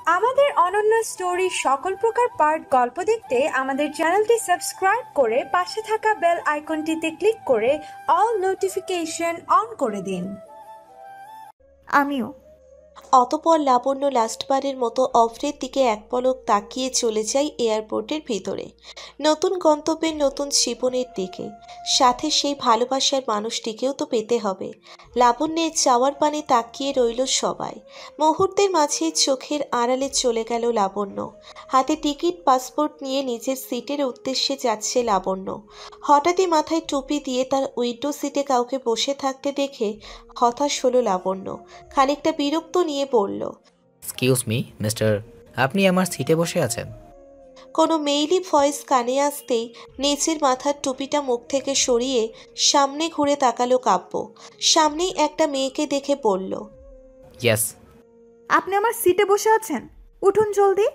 আমাদের অনন্য স্টোরি সকল প্রকার পার্ট গল্প দেখতে আমাদের চ্যানেলটি সাবস্ক্রাইব করে পাশে থাকা বেল আইকনটিতে ক্লিক করে অল নোটিফিকেশন অন করে দিন। আমিও। অতঃপর লাবণ্য লাস্টবারের মতো অফরের দিকে এক পলক তাকিয়ে চলে যায় এয়ারপোর্টের ভিতরে, নতুন গন্তব্যের নতুন জীবনের দিকে। সাথে সেই ভালোবাসার মানুষটিকেও তো পেতে হবে। লাবণ্যের চাওয়ার পানে তাকিয়ে রইল সবাই। মুহূর্তের মাঝে চোখের আড়ালে চলে গেল লাবণ্য। হাতে টিকিট পাসপোর্ট নিয়ে নিজের সিটের উদ্দেশ্যে যাচ্ছে লাবণ্য। হঠাৎই মাথায় টুপি দিয়ে তার উইন্ডো সিটে কাউকে বসে থাকতে দেখে হতাশ হলো লাবণ্য। খানিকটা বিরক্ত নিয়ে বলল, এক্সকিউজ মি মিস্টার, আপনি আমার সিটে বসে আছেন? কোনো মেইলি ভয়েস কানে আসতেই নিচের মাথার টুপিটা মুখ থেকে সরিয়ে সামনে ঘুরে তাকালো কাব্য। সামনেই একটা মেয়েকে দেখে বলল, ইয়েস। আপনি আমার সিটে বসে আছেন, উঠুন জলদি।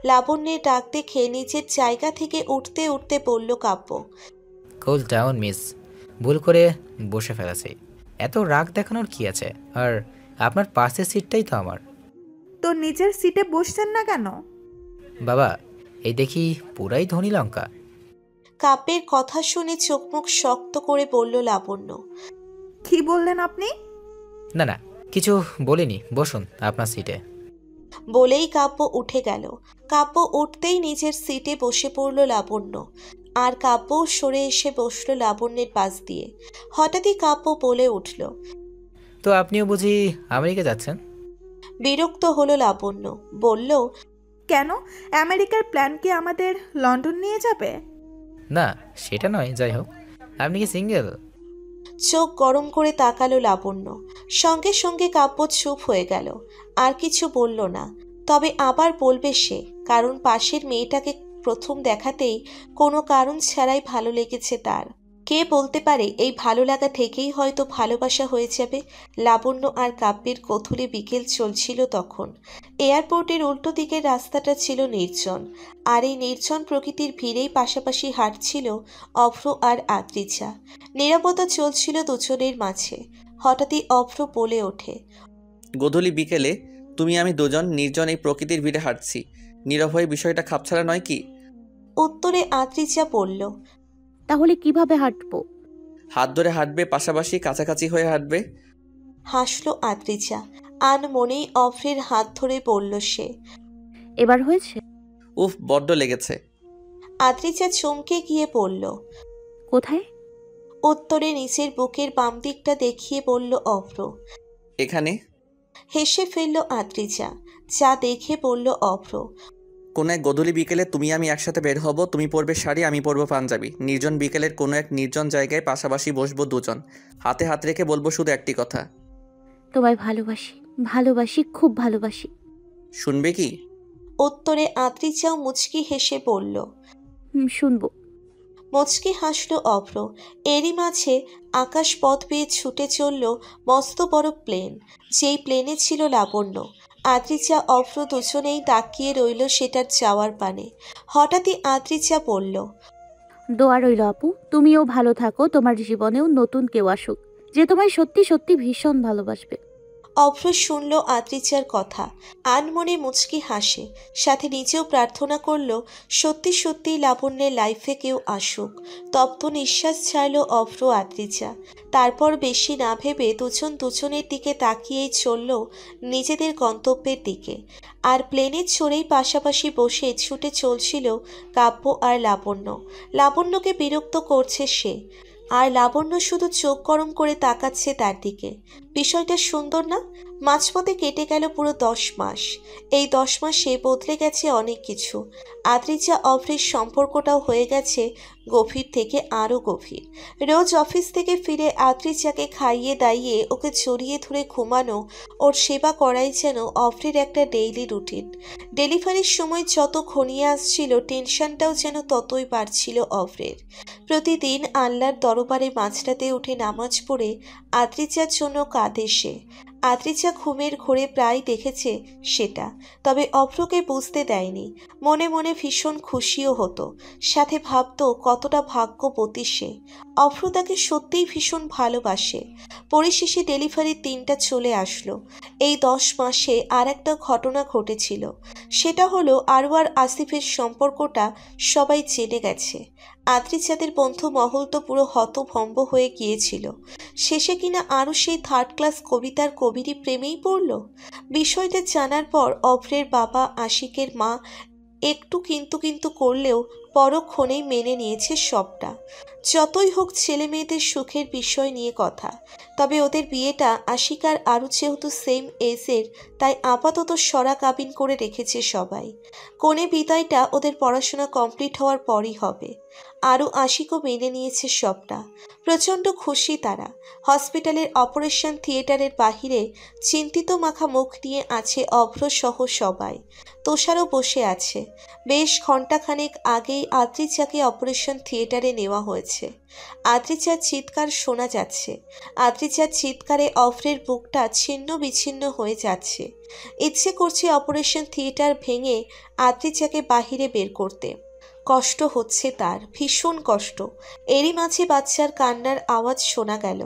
লাবণ্যের ডাক দেখে নিজের জায়গা থেকে উঠতে উঠতে বলল কাব্য, কুল ডাউন মিস, ভুল করে বসে ফেলেছি। এত রাগ দেখানোর কি আছে? আর আপনার পাশের সিটটাই তো আমার। তো নিজের সিটে বসছেন না কেন? বাবা, এই দেখি পুরাই ধনী লঙ্কা। কাব্যের কথা শুনে চোখ মুখ শক্ত করে বলল লাবণ্য। কি বললেন আপনি? না না, কিছু বলিনি, বসুন আপনার সিটে। বলেই কাব্য উঠে গেল। কাব্য উঠতেই নিজের সিটে বসে পড়ল লাবণ্য। আর কাব্যও সরে এসে বসল লাবণ্যের পাশ দিয়ে। হঠাৎই কাব্য বলে উঠল, তো আপনিও বুঝি আমেরিকা যাচ্ছেন? বিরক্ত হলো লাবণ্য। বলল, কেন? আমেরিকার প্ল্যান কি আমাদের লন্ডন নিয়ে যাবে? না, সেটা নয়, যাই হোক। আপনি কি সিঙ্গেল? চোখ গরম করে তাকালো লাবণ্য। সঙ্গে সঙ্গে কাব্য চুপ হয়ে গেল, আর কিছু বলল না। তবে আবার বলবে সে, কারণ পাশের মেয়েটাকে প্রথম দেখাতেই কোনো কারণ ছাড়াই ভালো লেগেছে তার। কে বলতে পারে এই ভালো লাগা থেকেই হয়তো ভালোবাসা হয়ে যাবে। লাবণ্য আর কাব্যের কৌতূহলী বিকেল চলছিল তখন। এয়ারপোর্টের উল্টো দিকের রাস্তাটা ছিল নির্জন, আর এই নির্জন প্রকৃতির ভিড়েই পাশাপাশি হাঁটছিল অভ্র আর আদ্রিজা। নীরবতা চলছিল দুজনের মাঝে। হঠাৎই অভ্র বলে ওঠে, গোধূলি বিকেলে তুমি আমি দুজন নির্জন এই প্রকৃতির ভিড়ে হাঁটছি, নীরব হয়ে বিষয়টা খাপছাড়া নয় কি? উত্তরে আদ্রিজা বলল, তাহলে কিভাবে হাঁটবো? হাত ধরে হাঁটবে, পাশাপাশি কাছাকাছি হয়ে হাঁটবে। হাসল আদ্রিজা। আনমনেই অভ্রের হাত ধরে বলল সে, এবার হয়েছে? উফ, বড্ড লেগেছে। আদ্রিজা চমকে গিয়ে বলল, কোথায়? উত্তরে নিচের বুকের বাম দিকটা দেখিয়ে বলল অভ্র। এখানে। হেসে ফেলল আদ্রিজা। যা দেখে বলল অভ্র, কোনো এক গোধূলি বিকেলে তুমি আমি একসাথে বের হব। তুমি পরবে শাড়ি, আমি পরবো পাঞ্জাবি। নির্জন বিকেলের কোনো এক নির্জন জায়গায় পাশাপাশি বসবো দুজন, হাতে হাত রেখে বলবো শুধু একটি কথা, তোমায় ভালোবাসি, ভালোবাসি, খুব ভালোবাসি। শুনবে কি? উত্তরে আদ্রিজাও মুচকি হেসে বলল। শুনবো। মুচকি হাসল অভ্র। এরই মাঝে আকাশ পথ বেয়ে ছুটে চলল মস্ত বড় প্লেন। যেই প্লেনে ছিল লাবণ্য। আদ্রিজা অভ্র দুজনেই তাকিয়ে রইল সেটার যাওয়ার পানে। হঠাৎই আদ্রিজা বলল, দোয়া রইল আপু, তুমিও ভালো থাকো, তোমার জীবনেও নতুন কেউ আসুক যে তোমায় সত্যি সত্যি ভীষণ ভালোবাসবে। অভ্র শুনল আদ্রিজার কথা, আনমনে মুচকি হাসে। সাথে নিজেও প্রার্থনা করল সত্যি সত্যি লাবণ্যের লাইফে কেউ আসুক। তপ্ত নিঃশ্বাস ছাড়ল অভ্র আদ্রিজা। তারপর বেশি না ভেবে দুজন দুজনের দিকে তাকিয়েই চলল নিজেদের গন্তব্যের দিকে। আর প্লেনে চড়েই পাশাপাশি বসে ছুটে চলছিল কাব্য আর লাবণ্য। লাবণ্যকে বিরক্ত করছে সে, আর লাবণ্য শুধু চোখ গরম করে তাকাচ্ছে তার দিকে। বিষয়টা সুন্দর না? মাঝপথে কেটে গেল পুরো 10 মাস। এই 10 মাসে বদলে গেছে অনেক কিছু। আদ্রিজা অভ্রের সম্পর্কটাও হয়ে গেছে গভীর থেকে আরও গভীর। রোজ অফিস থেকে ফিরে আদ্রিজাকে খাইয়ে দাইয়ে ওকে জড়িয়ে ধরে ঘুমানো, ওর সেবা করাই যেন অভ্রের একটা ডেইলি রুটিন। ডেলিভারির সময় যত ঘনিয়ে আসছিল টেনশনটাও যেন ততই বাড়ছিল অভ্রের। প্রতিদিন আল্লাহর দরবারে মাঝরাতে উঠে নামাজ পড়ে আদ্রিজার জন্য কাঁদে সে। আদ্রিজা ঘুমের ঘোরে প্রায় দেখেছে সেটা, তবে অভ্রকে বুঝতে দেয়নি। মনে মনে ভীষণ খুশিও হতো, সাথে ভাবতো কতটা ভাগ্যবতী সে। অভ্র তাকে সত্যিই ভীষণ ভালোবাসে। পরিশেষে ডেলিভারির দিনটা চলে আসলো। এই 10 মাসে আর একটা ঘটনা ঘটেছিল, সেটা হলো আরও আর আসিফের সম্পর্কটা সবাই জেনে গেছে। আদ্রিজাদের বন্ধু মহল তো পুরো হতভম্ব হয়ে গিয়েছিল। শেষে কিনা আরও সেই 3rd ক্লাস কবিতার কবিরই প্রেমেই পড়ল। বিষয়টা জানার পর অভ্রের বাবা আশিকের মা একটু কিন্তু করলেও পরক্ষণেই মেনে নিয়েছে সবটা। যতই হোক ছেলে মেয়েদের সুখের বিষয় নিয়ে কথা, তবে ওদের বিয়েটা আশিক আর আরও যেহেতু সেম এজের, তাই আপাতত সরা কাবিন করে রেখেছে সবাই। কনে বিদায়টা ওদের পড়াশোনা কমপ্লিট হওয়ার পরই হবে। আরও আশিকও মেনে নিয়েছে সবটা। প্রচণ্ড খুশি তারা। হসপিটালের অপারেশন থিয়েটারের বাহিরে চিন্তিত মাখা মুখ নিয়ে আছে অভ্র সহ সবাই। তুষারও বসে আছে। বেশ ঘণ্টাখানেক আগেই আদ্রিজাকে অপারেশন থিয়েটারে নেওয়া হয়েছে। আদ্রিজার চিৎকার শোনা যাচ্ছে। আদ্রিজার চিৎকারে অভ্রের বুকটা ছিন্ন বিচ্ছিন্ন হয়ে যাচ্ছে। ইচ্ছে করছে অপারেশন থিয়েটার ভেঙে আদ্রিজাকে বাহিরে বের করতে। কষ্ট হচ্ছে তার, ভীষণ কষ্ট। এরই মাঝে বাচ্চার কান্নার আওয়াজ শোনা গেল।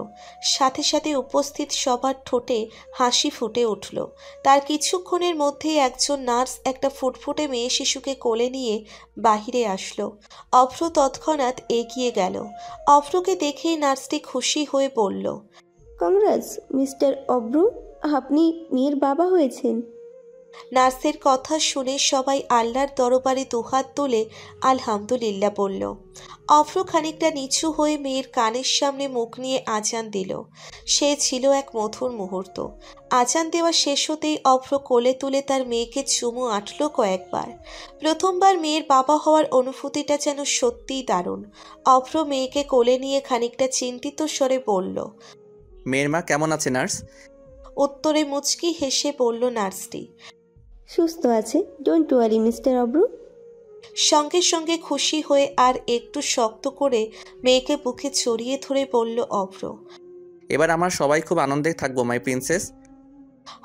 সাথে সাথে উপস্থিত সবার ঠোঁটে হাসি ফুটে উঠল। তার কিছুক্ষণের মধ্যেই একজন নার্স একটা ফুটফুটে মেয়ে শিশুকে কোলে নিয়ে বাহিরে আসলো। অভ্র তৎক্ষণাৎ এগিয়ে গেল। অভ্রকে দেখেই নার্সটি খুশি হয়ে বলল, কংগ্রেস মিস্টার অব্রু, আপনি মেয়ের বাবা হয়েছেন। নার্সের কথা শুনে সবাই আল্লাহর দরবারে দুহাত তুলে আলহামদুলিল্লাহ বলল। অভ্র খানিকটা নিচু হয়ে মেয়ের কানের সামনে মুখ নিয়ে আজান দিল। সে ছিল এক মধুর মুহূর্ত। আজান দেওয়া শেষ হতেই অভ্র কোলে তুলে তার মেয়েকে চুমু আঁটল কয়েকবার। প্রথমবার মেয়ের বাবা হওয়ার অনুভূতিটা যেন সত্যিই দারুণ। অভ্র মেয়েকে কোলে নিয়ে খানিকটা চিন্তিত স্বরে বলল, মেয়ের মা কেমন আছে নার্স? উত্তরে মুচকি হেসে বলল নার্সটি, সুস্থ আছে, ডোন্ট ওয়ারি মিস্টার অব্রু। সঙ্গে সঙ্গে খুশি হয়ে আর একটু শক্ত করে মেয়েকে বুকে জড়িয়ে ধরে বলল অভ্র, এবার আমার সবাই খুব আনন্দে থাকবো মাই প্রিন্সেস।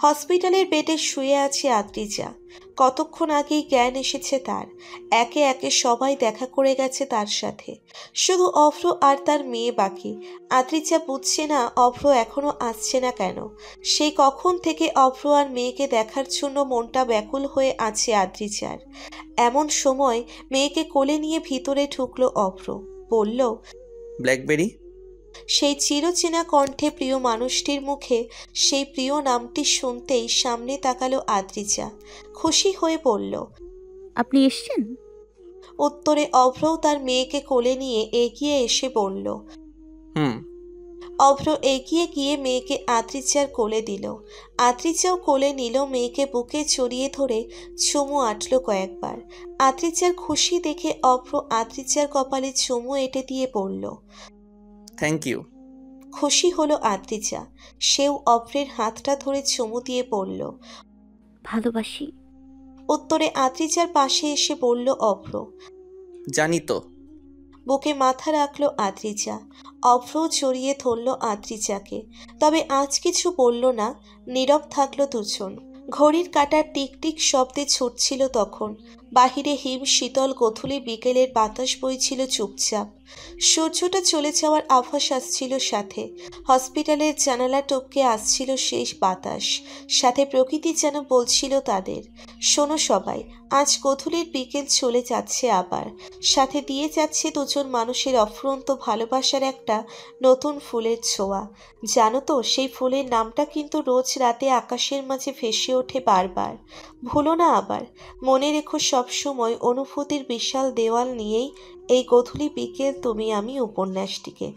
হসপিটালের বেডে শুয়ে আছে আদ্রিজা। কতক্ষণ আগেই জ্ঞান এসেছে তার। একে একে সবাই দেখা করে গেছে তার সাথে। শুধু অভ্র আর তার মেয়ে বাকি। আদ্রিজা বুঝছে না অভ্র এখনো আসছে না কেন। সেই কখন থেকে অভ্র আর মেয়েকে দেখার জন্য মনটা ব্যাকুল হয়ে আছে আদ্রিজার। এমন সময় মেয়েকে কোলে নিয়ে ভিতরে ঢুকলো অভ্র। বলল, ব্ল্যাকবেরি। সেই চিরচেনা কণ্ঠে প্রিয় মানুষটির মুখে সেই প্রিয় নামটি শুনতেই সামনে তাকালো আদ্রিজা। খুশি হয়ে বলল, আপনি এসছেন? উত্তরে অভ্রও তার মেয়েকে কোলে নিয়ে এগিয়ে এসে বলল। হুম। অভ্র এগিয়ে গিয়ে মেয়েকে আদ্রিজার কোলে দিল। আদ্রিজাও কোলে নিল। মেয়েকে বুকে জড়িয়ে ধরে চুমু আঁটল কয়েকবার। আদ্রিজার খুশি দেখে অভ্র আদ্রিজার কপালে চুমু এঁটে দিয়ে বলল, থ্যাংক ইউ। খুশি হলো আদ্রিজা। সেও অভ্রের হাতটা ধরে চুমু দিয়ে বলল, ভালোবাসি। উত্তরে আদ্রিজার পাশে এসে বলল অভ্র। জানি তো। বুকে মাথা রাখলো আদ্রিজা। অভ্র জড়িয়ে ধরল আদ্রিজাকে। তবে আজ কিছু বলল না। নীরব থাকলো দুজন। ঘড়ির কাঁটার টিকটিক শব্দে ছুটছিল তখন। বাহিরে হিম শীতল গোধূলি বিকেলের বাতাস বইছিল চুপচাপ। সূর্যটা চলে যাওয়ার আভাস আসছিল সাথে। হসপিটালের জানালা টপকে আসছিল শেষ বাতাস। সাথে প্রকৃতি যেন বলছিল তাদের, শোনো সবাই, আজ গোধূলির বিকেল চলে যাচ্ছে আবার। সাথে দিয়ে যাচ্ছে দুজন মানুষের অফুরন্ত ভালোবাসার একটা নতুন ফুলের ছোঁয়া। জানো তো, সেই ফুলের নামটা কিন্তু রোজ রাতে আকাশের মাঝে ভেসে ওঠে বারবার। ভুলো না আবার। মনে রেখো সবসময় অনুভূতির বিশাল দেওয়াল নিয়েই এই গোধূলি বিকেল তুমি আমি উপন্যাসটিকে।